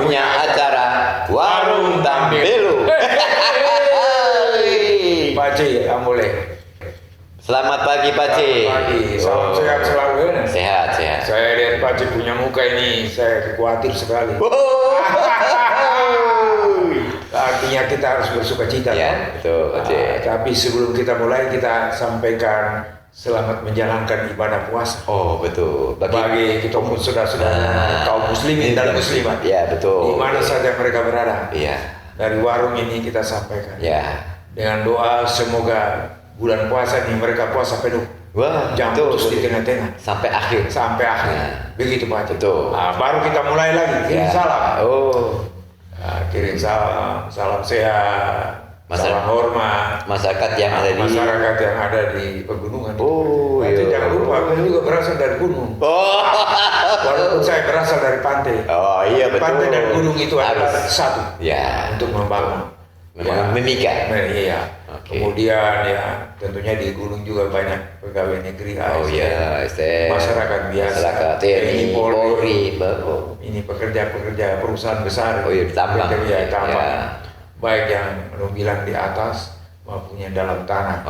punya acara Warung Tambelo. Pak Ci, boleh. Selamat pagi Pak Ci. Selamat pagi, salam sehat selalu ya. Sehat. Saya lihat Pak Ci punya muka ini, saya khawatir sekali. Artinya kita harus bersuka cita. Ya, betul Pak Ci. Tapi sebelum kita mulai, kita sampaikan selamat menjalankan ibadah puasa. Oh betul. Bagi kita pun saudara-saudara kaum muslimin dan muslimat. Ya betul. Di mana saja mereka berada. Iya. Dari warung ini kita sampaikan. Ya. Dengan doa semoga bulan puasa ini mereka puasa penuh. Wah, jangan putus di tengah-tengah. Sampai akhir. Nah, begitu Pak Ci. Betul. Nah, baru kita mulai lagi. Kirim salam. Kirim salam sehat. Salam hormat. Masyarakat yang ada di pegunungan. Iya. Jangan lupa, aku juga berasal dari gunung. Walaupun saya berasal dari pantai. Oh iya betul. Pantai dan gunung itu adalah satu. Ya. Untuk membangun. Memikat. Iya. Okay. Kemudian ya tentunya di gunung juga banyak pegawai negeri. Masyarakat biasa. Masyarakat TNI, Polri. Ini pekerja-pekerja perusahaan besar. Oh iya, tambang. Tambang. Baik yang bilang di atas maupun yang dalam tanah.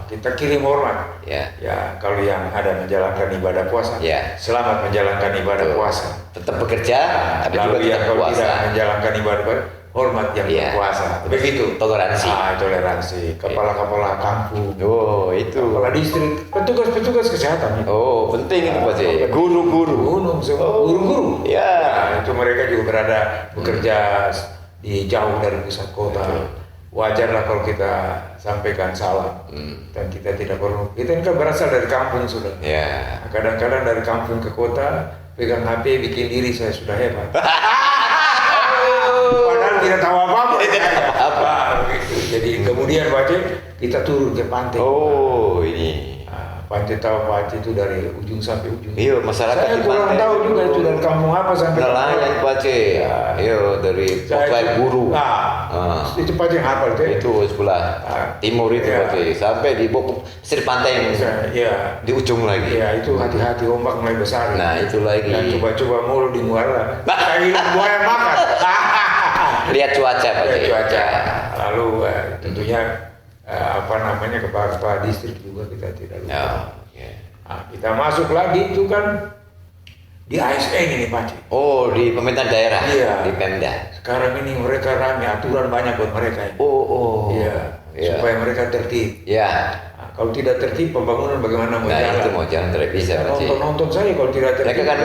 Kita kirim hormat. Ya kalau yang ada menjalankan ibadah puasa. Selamat menjalankan ibadah puasa. Tetap bekerja, tapi juga yang kalau puasa. tidak menjalankan ibadah hormat yang berpuasa. Begitu. Toleransi. Kepala-kepala kampung. Itu. Kepala distrik, petugas kesehatan. Penting itu Pak Ci. Guru-guru. Guru-guru. Ya. Itu mereka juga bekerja di jauh dari pusat kota. Wajarlah kalau kita sampaikan salam. Dan kita tidak perlu. Kita ini kan berasal dari kampung sudah. Kadang-kadang dari kampung ke kota pegang HP bikin diri saya sudah hebat. Padahal tidak tahu apa-apa. Jadi kemudian Pak Ci, kita turun ke pantai. Ini. Pantai Tawapaci itu dari ujung sampai ujung. Iya, masyarakat saya kurang tahu juga itu dari kampung apa sampai nelayan Pak Ci. Dari Potlai Buru. Itu Pak Ci yang hafal itu. Itu sebelah timur itu Pak Ci. Sampai di pesisir pantai di ujung lagi. Iya, itu hati-hati ombak mulai besar. Nah, itu lagi. Dan coba-coba mulu di muara. Kayak buaya makan. Lihat cuaca Pak Ci. Lalu tentunya kepala distrik juga kita tidak lupa. Kita masuk lagi itu kan di ASN ini Pak Ci. Di pemerintahan daerah. Di Pemda. Sekarang ini mereka ramai, aturan banyak buat mereka ini. Supaya mereka tertib. Kalau tidak tertib pembangunan bagaimana mau jalan? Itu mau jalan tidak bisa Pak Ci. Nonton saja kalau tidak tertib. Mereka kan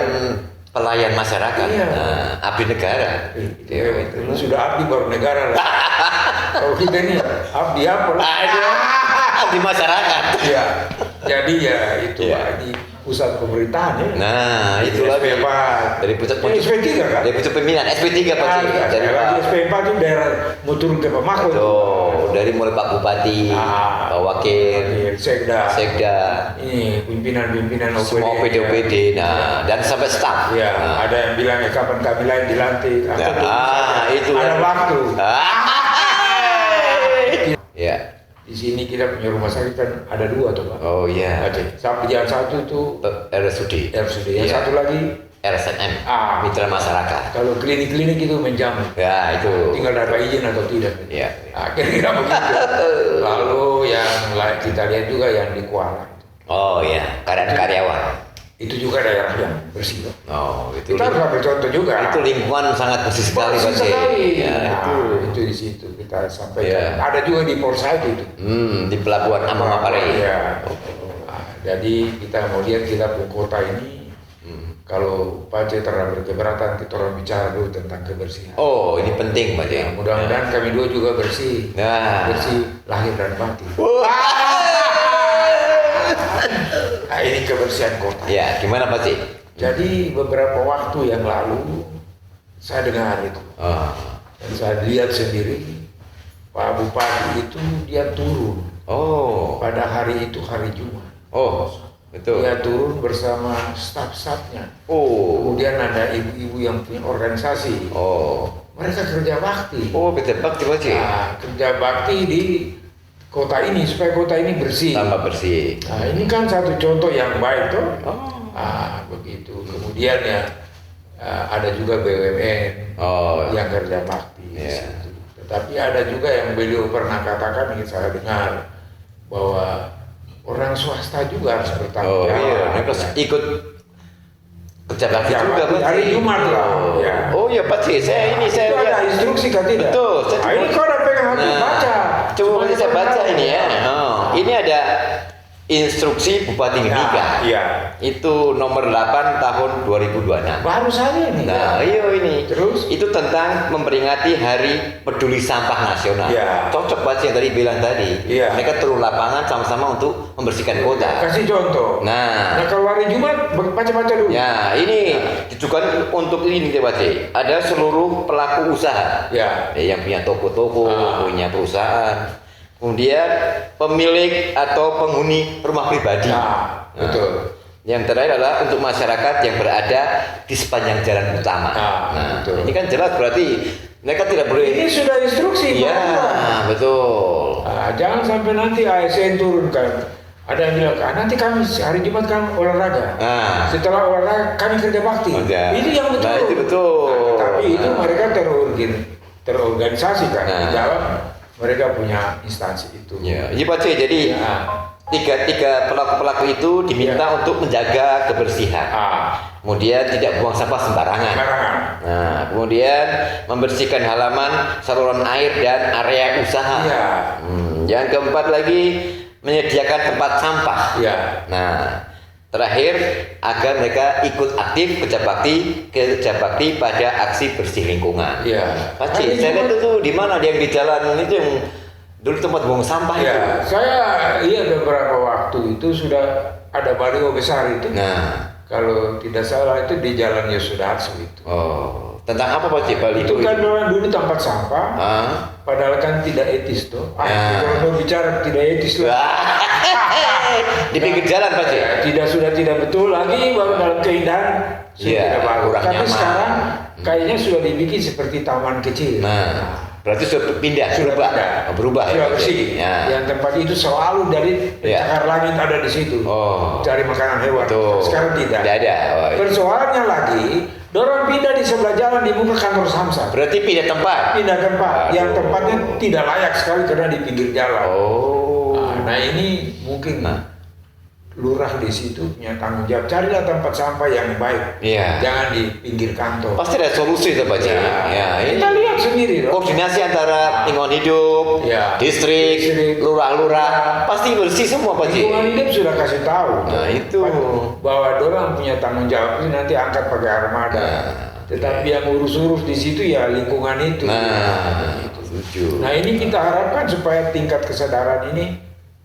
pelayan masyarakat, abdi negara. Sudah abdi baru negara lah. Kalau kita ini abdi apa? Abdi masyarakat. Jadi itu di pusat pemerintahan ya. Nah, itu lagi dari pusat SP3 kan? Dari pusat pemilihan SP3 Pak Ci. Jadi lagi SP4 itu daerah mau turun ke Pemako. Dari mulai Pak Bupati, Pak Wakil, Sekda. Ini pimpinan semua OPD. Dan sampai staf. Ada yang bilang kapan kami lain dilantik. Itu ada waktu. Di sini kita punya rumah sakit kan ada 2 tuh Pak. Sampai yang satu tuh RSUD. Yang satu lagi RSNM. Mitra masyarakat. Kalau klinik-klinik itu menjamin. Itu. Tinggal dapat izin atau tidak. Kira-kira begitu. Lalu yang lain kita lihat juga yang di Kuala. Karyawan. Itu juga daerah yang bersih. Itu. Kita harus ambil contoh juga. Itu lingkungan sangat bersih sekali Pak Ci. Itu di situ kita sampaikan. Ada juga di Polsek itu. Di pelabuhan Amamapare. Jadi kita mau lihat kita kota ini. Kalau Pak Ci terlalu berkeberatan, kita orang bicara dulu tentang kebersihan. Ini penting Pak Ci. Mudah-mudahan kami 2 juga bersih. Bersih lahir dan batin. Ini kebersihan kota. Gimana Pak Ci? Jadi beberapa waktu yang lalu saya dengar itu. Dan saya lihat sendiri Pak Bupati itu dia turun. Pada hari itu hari Jumat. Betul. Dia turun bersama staf-stafnya. Kemudian ada ibu-ibu yang punya organisasi. Mereka kerja bakti. Kerja bakti Pak Ci. Kerja bakti di kota ini supaya kota ini bersih. Tambah bersih. Ini kan satu contoh yang baik tuh. Begitu. Kemudian ada juga BUMN yang kerja bakti. Tetapi ada juga yang beliau pernah katakan, saya dengar bahwa orang swasta juga harus bertanggung jawab. Mereka ikut kerja bakti juga Pak. Hari Jumat lah. Ya Pak Ci, saya itu ada instruksi kan tidak? Betul. Ini kau ada pegang hati baca. Coba saya baca ini ya. Ini ada instruksi Bupati Mimika. Itu nomor 8 tahun 2026. Baru saja ini. Nah, ini. Terus? Itu tentang memperingati Hari Peduli Sampah Nasional. Cocok Pak yang tadi bilang tadi. Mereka turun lapangan sama-sama untuk membersihkan kota. Kasih contoh. Nah, kalau hari Jumat baca-baca dulu. Ya, ini ditujukan untuk ini Pak C. Ada seluruh pelaku usaha. Yang punya toko-toko, punya perusahaan. Kemudian pemilik atau penghuni rumah pribadi. Betul. Yang terakhir adalah untuk masyarakat yang berada di sepanjang jalan utama. Betul. Ini kan jelas berarti mereka tidak boleh. Ini sudah instruksi. Betul. Jangan sampai nanti ASN turunkan. Ada yang bilang, nanti kami hari Jumat kan olahraga. Setelah olahraga kami kerja bakti. Itu yang betul. Itu betul. Tapi itu mereka terorganisasi kan di dalam. Mereka punya instansi itu. Iya Pak C. Jadi tiga pelaku itu diminta untuk menjaga kebersihan. Kemudian tidak buang sampah sembarangan. Nah, kemudian membersihkan halaman, saluran air dan area usaha. Yang keempat lagi menyediakan tempat sampah. Nah, terakhir agar mereka ikut aktif kerja bakti pada aksi bersih lingkungan. Pak C, saya lihat itu di mana dia di jalan itu yang dulu tempat buang sampah itu. Saya beberapa waktu itu sudah ada baliho besar itu. Kalau tidak salah itu di Jalan Yosudarso itu. Tentang apa Pak C? Itu kan dulu tempat sampah. Padahal kan tidak etis tuh. Kalau bicara tidak etis lah. Di pinggir jalan Pak C? Sudah tidak betul lagi, baru dalam keindahan sudah tidak bagus. Tapi sekarang kayaknya sudah dibikin seperti taman kecil. Berarti sudah pindah, berubah sudah bersih. Yang tempat itu selalu dari cakar langit ada di situ. Cari makanan hewan. Sekarang tidak. Tidak ada. Persoalannya lagi, dorong pindah di sebelah jalan di muka kantor Samsat. Berarti pindah tempat. Yang tempatnya tidak layak sekali karena di pinggir jalan. Nah ini mungkin lurah di situ punya tanggung jawab. Carilah tempat sampah yang baik. Jangan di pinggir kantor. Pasti ada solusi itu Pak C. Kita lihat sendiri. Koordinasi antara lingkungan hidup, distrik, lurah-lurah, pasti bersih semua Pak C. Lingkungan hidup sudah kasih tahu. Itu bahwa dorang punya tanggung jawab ini nanti angkat pakai armada. Tetapi yang urus-urus di situ lingkungan itu. Nah ini kita harapkan supaya tingkat kesadaran ini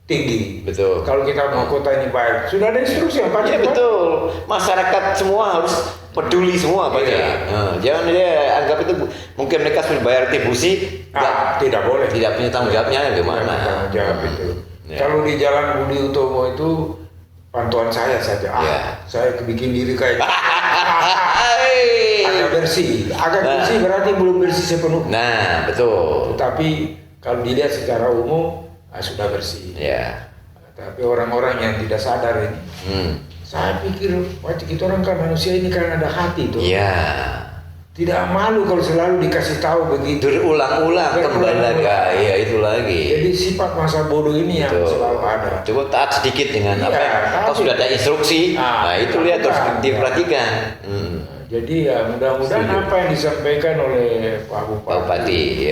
tinggi. Betul. Kalau kita mau kota ini baik, sudah ada instruksi apa? Betul. Masyarakat semua harus peduli semua Pak. Jangan dia anggap itu mungkin mereka sudah bayar retribusi, tidak boleh. Tidak punya tanggung jawabnya gimana? Tanggung jawab itu. Kalau di Jalan Budi Utomo itu pantauan saya saja. Saya bikin diri kayak agak bersih. Bersih berarti belum bersih sepenuhnya. Betul. Tetapi kalau dilihat secara umum sudah bersih. Tapi orang-orang yang tidak sadar ini, saya pikir kita orang kan manusia ini kan ada hati tuh. Tidak malu kalau selalu dikasih tahu begitu. Berulang-ulang kembali lagi. Itu lagi. Jadi sifat masa bodoh ini yang selalu ada. Coba taat sedikit dengan apa yang sudah ada instruksi. Itu lihat terus diperhatikan. Jadi mudah-mudahan apa yang disampaikan oleh Pak Bupati.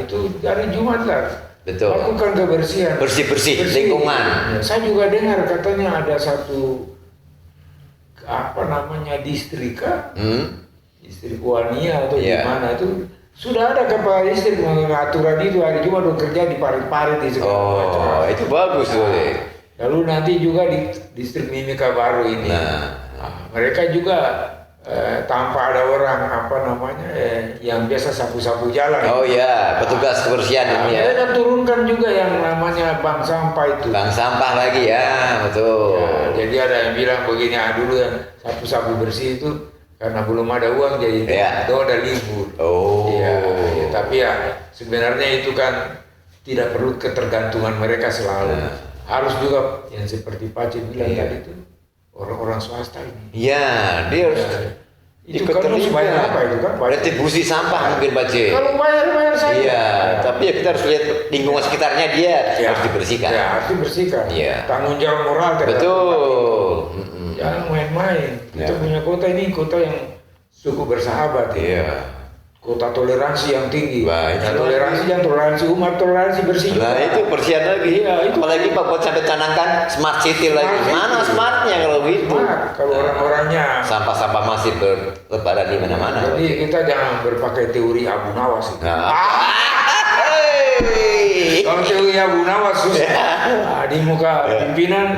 Itu dari Jumat lah. Betul. Lakukan kebersihan. Bersih lingkungan. Saya juga dengar katanya ada satu distrik distrik Wania atau di mana itu sudah ada kepala distrik mengaturan itu hari Jumat kerja di parit-parit di segala macam. Itu bagus tuh. Lalu nanti juga di distrik Mimika baru ini, mereka juga tanpa ada orang yang biasa sapu-sapu jalan. Petugas kebersihan ini mereka turunkan juga yang namanya bank sampah itu. Bank sampah lagi betul. Jadi ada yang bilang begini, dulu yang sapu-sapu bersih itu karena belum ada uang jadi ada libur. Tapi sebenarnya itu kan tidak perlu ketergantungan mereka selalu. Harus juga yang seperti Pak Cik bilang tadi itu. Orang-orang swasta ini. Dia harus Itu kan harus bayar apa itu kan? Retribusi sampah mungkin Pak C. Kalau bayar saja. Iya, tapi ya kita harus lihat lingkungan sekitarnya dia harus dibersihkan. Ya, harus dibersihkan. Iya. Tanggung jawab moral terhadap betul. Jangan main-main. Kita punya kota ini kota yang cukup bersahabat. Iya. Kota toleransi yang tinggi. Toleransi umat, toleransi bersih juga. Nah itu persian lagi. Iya, itu. Apalagi Pak buat sampai canangkan smart city lagi. Mana smartnya kalau gitu? Kalau orang-orangnya sampah-sampah masih berlebaran di mana-mana. Jadi kita jangan berpakai teori Abu Nawas. Kalau teori Abu Nawas di muka pimpinan,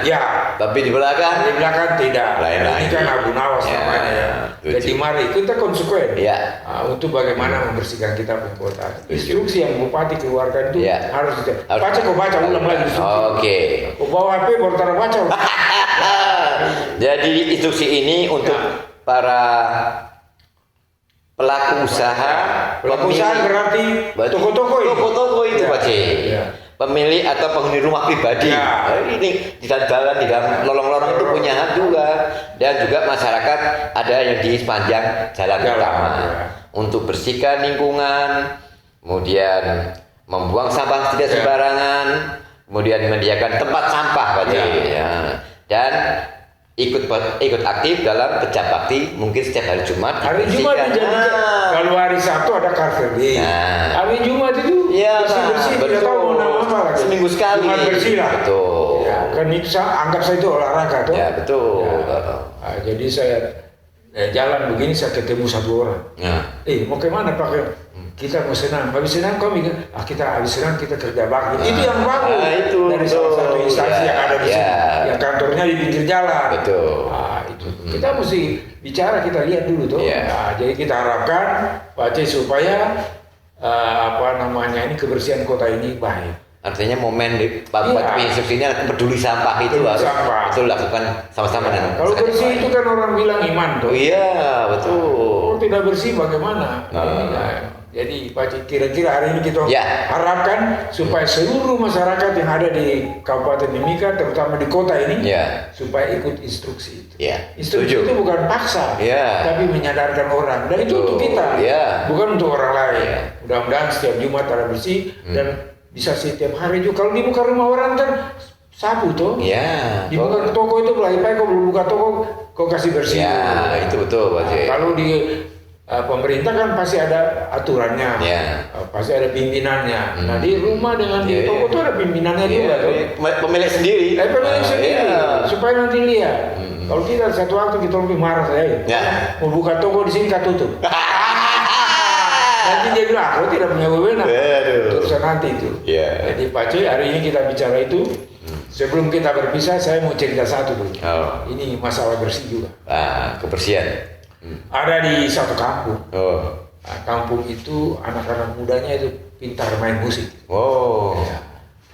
ya. Tapi di belakang tidak. Lain-lain. Ini kan Abu Nawas namanya ya. Jadi mari kita konsekuen untuk bagaimana membersihkan kita kota. Instruksi yang bupati keluarkan itu harus baca ulang lagi. Oke. Kau bawa HP baru taruh baca. Jadi instruksi ini untuk para pelaku usaha. Pelaku usaha berarti toko-toko itu Pak C. Pemilik atau penghuni rumah pribadi. Ini di jalan di dalam lorong-lorong itu punya hak juga, dan juga masyarakat ada yang di sepanjang jalan utama untuk bersihkan lingkungan, kemudian membuang sampah tidak sembarangan, kemudian menyediakan tempat sampah Pak C. Dan ikut aktif dalam kerja bakti mungkin setiap hari Jumat. Hari Jumat dijadikan. Kalau hari Sabtu ada Car Free Day. Hari Jumat itu bersih-bersih tidak tahu mau nama apa lagi. Seminggu sekali. Jumat bersih lah. Betul. Kan itu anggap saya itu olahraga tuh. Ya betul. Jadi saya jalan begini saya ketemu satu orang. Mau kemana Pak? Kita mau senam. Habis senam kami kita habis senam kita kerja bakti. Itu yang bagus. Dari salah satu instansi yang ada di sini. Yang kantornya di pinggir jalan. Betul. Itu. Kita mesti bicara, kita lihat dulu tuh. Jadi kita harapkan Pak C supaya ini kebersihan kota ini baik. Artinya momen di instruksinya peduli sampah itu harus betul lakukan sama-sama. Kalau bersih itu kan orang bilang iman tuh. Iya betul. Kalau tidak bersih bagaimana? Jadi Pak C, kira-kira hari ini kita harapkan supaya seluruh masyarakat yang ada di Kabupaten Mimika, terutama di kota ini, supaya ikut instruksi itu. Instruksi itu bukan paksa, tapi menyadarkan orang. Dan itu untuk kita, bukan untuk orang lain. Mudah-mudahan setiap Jumat ada bersih dan bisa setiap hari juga. Kalau di muka rumah orang kan sapu tuh. Di muka toko itu kau belum buka toko, kau kasih bersih. Itu betul Pak C. Kalau di pemerintah kan pasti ada aturannya, pasti ada pimpinannya. Nah di rumah dengan di toko itu ada pimpinannya juga tuh. Pemilik sendiri. Pemilik sendiri, supaya nanti lihat. Kalau kita satu waktu kita lebih marah saya, mau buka toko di sini kita tutup. Nanti dia bilang aku tidak punya wewenang. Terusan nanti itu. Jadi Pak C, hari ini kita bicara itu. Sebelum kita berpisah, saya mau cerita satu dulu. Ini masalah bersih juga. Kebersihan. Ada di satu kampung. Kampung itu anak-anak mudanya itu pintar main musik.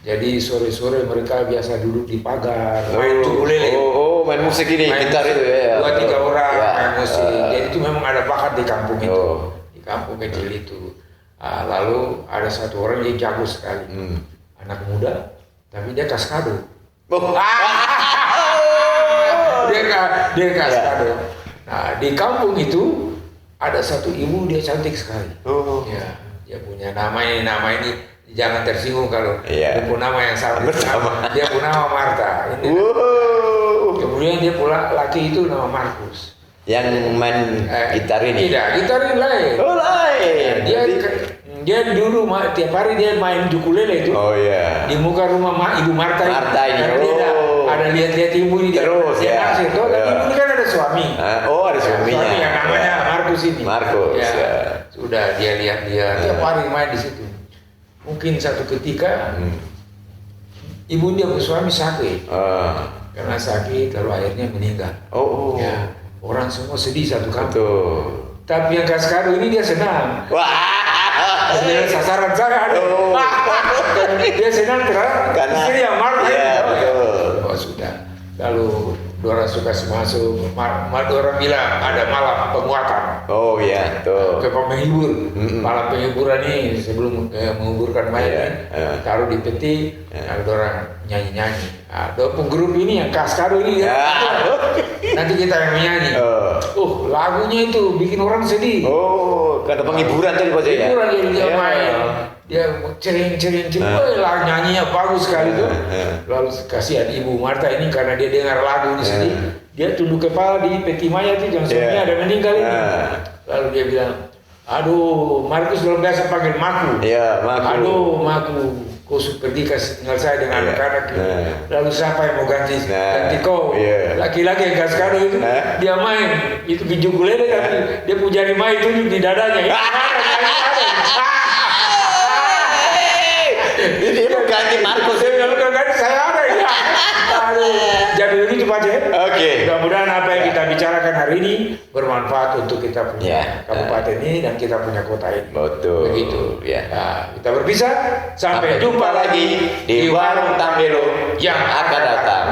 Jadi sore-sore mereka biasa duduk di pagar, main ukulele. Main musik ini, gitar itu ya. 2-3 orang main musik. Jadi itu memang ada bakat di kampung itu. Di kampung kecil itu. Lalu ada satu orang yang jago sekali. Anak muda, tapi dia kaskado. Dia kaskado. Nah, di kampung itu ada satu ibu, dia cantik sekali. Dia punya nama ini jangan tersinggung kalau dia punya nama yang sama. Dia punya nama Marta. Kemudian dia pula laki itu nama Markus. Yang main gitar ini? Tidak, gitar ini lain. Lain. Dia dulu tiap hari dia main ukulele itu. Di muka rumah Ibu Marta ini. Karena dia ada lihat-lihat ibu ini. Terus dia naksir. Ibu ini kan ada suami. Ada suaminya. Suami yang namanya Markus ini. Markus. Sudah dia lihat tiap hari main di situ. Mungkin satu ketika ibu dia suami sakit. Karena sakit lalu akhirnya meninggal. Orang semua sedih satu kampung. Tapi yang kaskado ini dia senang. Dia sasaran saya. Dia senang karena istri yang marah. Sudah. Lalu orang suka masuk, orang bilang ada malam penguatan. Oh iya, tuh. Ke penghibur, malam penghiburan nih sebelum menghiburkan mayat taruh di peti, ada orang nyanyi-nyanyi. Ada penggrup ini yang Kaskado ini, nanti kita yang menyanyi. Lagunya itu bikin orang sedih. Kata penghiburan tadi Pak ya. Penghiburan dia main. Dia cering, nyanyinya bagus sekali tuh. Lalu kasihan Ibu Marta ini karena dia dengar lagu ini sedih, dia tunduk kepala di peti mayat itu, yang suaminya ada meninggal ini. Lalu dia bilang, aduh, Markus belum biasa panggil Maku. Maku. Aduh, Maku, kau pergi tinggal saya dengan anak-anak. Lalu siapa yang mau ganti kau? Laki-laki yang Kaskado itu, dia main, itu bijugulele kan, dia punya main tunjuk di dadanya. Ini ganti Markus. Ganti saya ada ya. Jadi begitu Pak Cek. Oke. Mudah-mudahan apa yang kita bicarakan hari ini bermanfaat untuk kita punya kabupaten ini dan kita punya kota ini. Betul. Begitu. Ya. Kita berpisah. Sampai jumpa lagi di warung Tambelo yang akan datang.